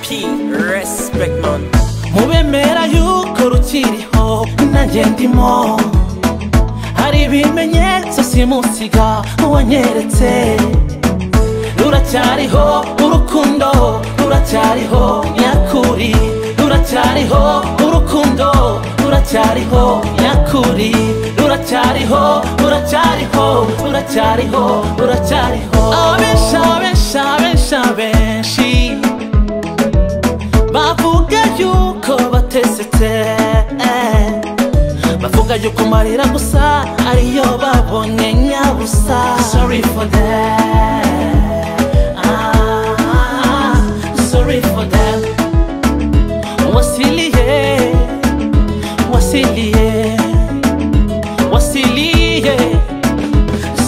P, respect man. Mubemera yuko rukiriho nanjye ndimo, hari ibimenyetso simusiga wanyeretse. Ruracyariho urukundo, ruracyariho nyakuri, ruracyariho urukundo, ruracyariho nyakuri, ruracyariho, ruracyariho, ruracyariho, ruracyariho. Abenshi bavuga yuko batesetse, bavuga yuko marira gusa ariyo babonye nyabusa. Sorry for that, sorry for that. Wasiliye,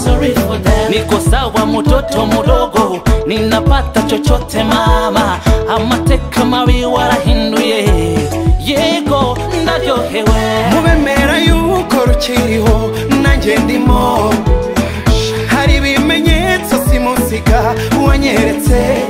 sorry for that. Niko sawa mtoto mdogo, ninapata chochote mama, amateka mabi warahinduye, yego ndaryohewe. Mubemera yuko rukiriho nanjye ndimo, hari ibimenyetso simusiga wanyeretse.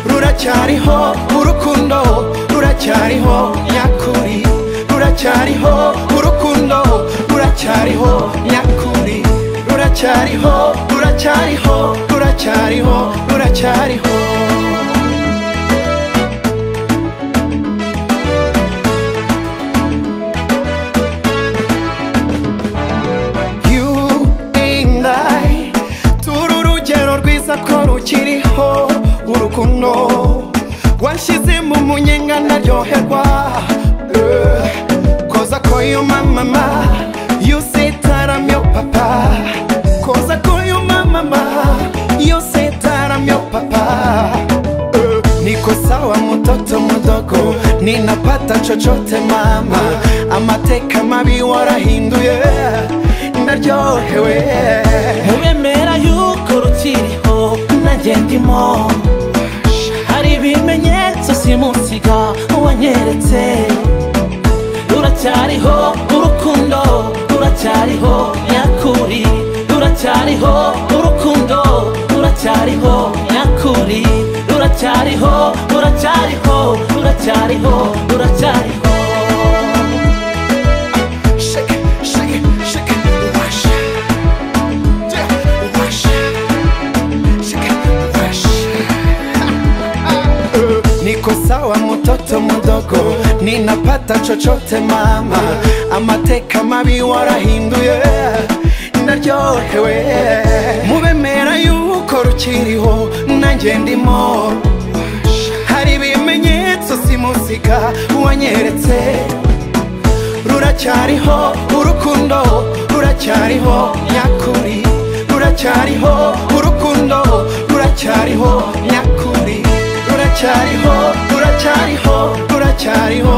Ruracyariho urukundo, ruracyariho nyakuri, ruracyariho urukundo, ruracyariho nyakuri, ruracyariho, ruracyariho, ruracyariho, ruracyariho. You and I turi urugero rwiza ko rukiriho urukundo, wanshyize mu munyenga ndaryoherwa. Koza koyo mama, you say taram yo papa. Koza koyo mama, you say taram yo papa. Niko sawa mtoto mdogo, ninapata chochote mama, amateka mabi warahinduye, ndaryohewe. Mubemera yuko rukiriho nanjye ndimo, hari ibimenyetso simusiga wanyeretse. Ruracyariho urukundo, ruracyariho nyakuri, ruracyariho urukundo, ruracyariho nyakuri, ruracyariho, ruracyariho, ruracyariho, ruracyariho. Shake it, shake it, shake it, wash. Yeah, wash. Shake it, wash. Niko sawa mtoto mdogo, ninapata chochote mama, amateka mabi warahinduye, ndaryohewe. Mubemera yuko rukiriho nanjye ndimo, hari ibimenyetso simusiga wanyeretse. Ruracyariho urukundo, ruracyariho nyakuri, ruracyariho urukundo, ruracyariho nyakuri, ruracyariho, ruracyariho, ruracyariho,